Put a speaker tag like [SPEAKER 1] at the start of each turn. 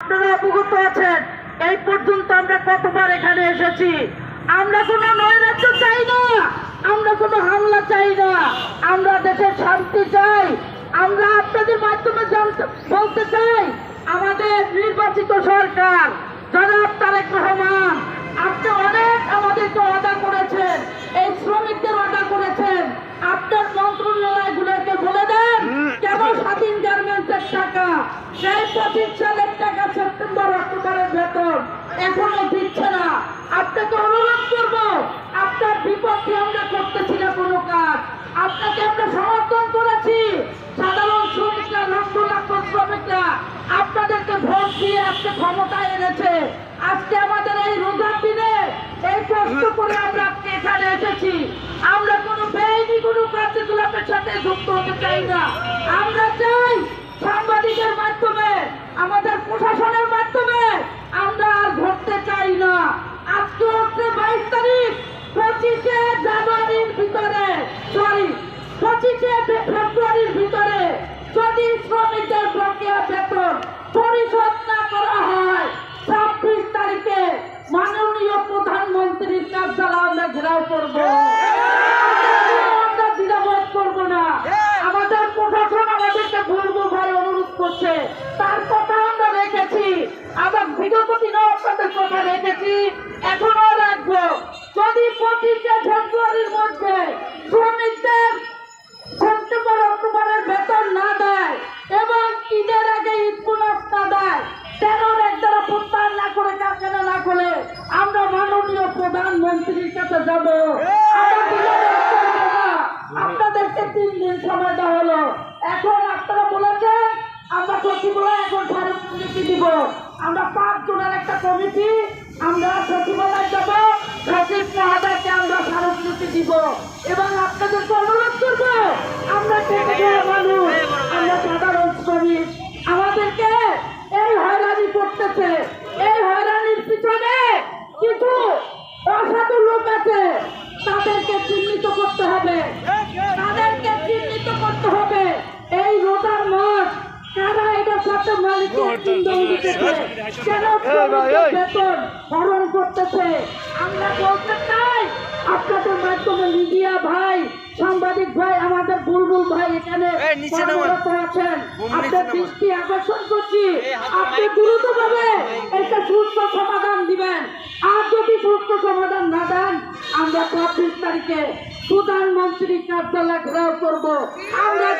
[SPEAKER 1] আপনারা অবগত আছেন, এই পর্যন্ত আমরা কতবার এখানে এসেছি। আমরা কোনো নৈরাজ্য চাই না, আমরা কোনো হামলা চাই না, আমরা দেশের শান্তি চাই। আমরা আপনাদের মাধ্যমে বলতে চাই, আমাদের নির্বাচিত সরকার জনাব তারেক রহমান, আপনি অনেক আমাদেরকে ওয়াদা করেছেন, এই শ্রমিকদের ওয়াদা করেছেন। আপনার মন্ত্রণালয়গুলোকে বলে দেন কেন স্বাধীন গার্মেন্টসের টাকা, সেই 25 সালের টাকা সেপ্টেম্বর অক্টোবরের বেতন এখনো দিচ্ছে না। আপনাকে অনুরোধ করব, আপনার বিপক্ষে আমরা করতেছি না কোনো কাজ, আপনাকে আমরা সমর্থন করেছি। সাধারণ শ্রমিকরা, লক্ষ লক্ষ শ্রমিকরা আপনাদেরকে ভোট দিয়ে আজকে ক্ষমতায় এনেছে। আজকে আমাদের এই রোজার দিনে এই কষ্ট করে আমরা আজকে এখানে এসেছি। আমরা কোনো বেআইনি কোনো কার্যকলাপের সাথে যুক্ত হতে চাই না। আমরা চাই সাংবাদিকের মাধ্যমে, আমাদের প্রশাসনের মাধ্যমে আমরা আর ঘটতে চাই না। আজকে হচ্ছে 22 তারিখ, 25শে জানুয়ারির ভিতরে, 25শে ফেব্রুয়ারির ভিতরে যদি শ্রমিকদের বকেয়া বেতন পরিশোধ না করা হয়, 26 তারিখে মাননীয় প্রধানমন্ত্রীর কার্যালয় আমরা ঘেরাও করব। আমরা দ্বিধাবোধ করবো না। আমাদের প্রশাসন আমাদেরকে বলবো ভাই অনুরোধ করছে, তার কথা আমরা রেখেছি। আবার বিগত দিনেও আপনাদের কথা রেখেছি, এখনো রাখবো। যদি 25শে ফেব্রুয়ারির মধ্যে শ্রমিকদের সেপ্টেম্বর অক্টোবরের বেতন না দেয় এবং ঈদের আগে ঈদ বোনাস না দেয়, 13 এক দ্বারা প্রত্যাহার না করে, কারখানা না করে আমরা মাননীয় প্রধানমন্ত্রীর কাছে যাব। আপনাদেরকে 3 দিন সময় দেওয়া হলো। এখন আপনারা বলেছেন আমরা সচিবালয় এখন স্মারকলিপি দিব। আমরা 5 জনের একটা কমিটি, আমরা সচিবালয় যাব, সচিব মহোদয়কে আমরা স্মারকলিপি দিব এবং আপনাদেরকে অনুরোধ করব, আমরা মানুষ, আমরা সাধারণ শ্রমিক, আমাদেরকে এই হয়রানি করতেছে। এই হয়রানির পিছনে কিছু অসাধু লোক আছে, তাদেরকে চিহ্নিত করতে হবে, তাদেরকে চিহ্নিত করতে হবে। এই রোজার মাস কারা এটার সাথে মালিকের চিহ্ন দিতেছে, কেন বেতন হরণ করতেছে। আমরা বলতে চাই আপনাদের মাধ্যমে, মিডিয়া ভাই, সাংবাদিক ভাই, আমাদের বুলবুল ভাই এখানে কর্মরত আছেন, আপনার দৃষ্টি আকর্ষণ করছি, আপনি দ্রুতভাবে একটা সুস্থ সমাধান দিবেন। আর যদি সুস্থ সমাধান না দেন, আমরা 25 তারিখে প্রধানমন্ত্রী কার্যালয় ঘেরাও করবো। আমরা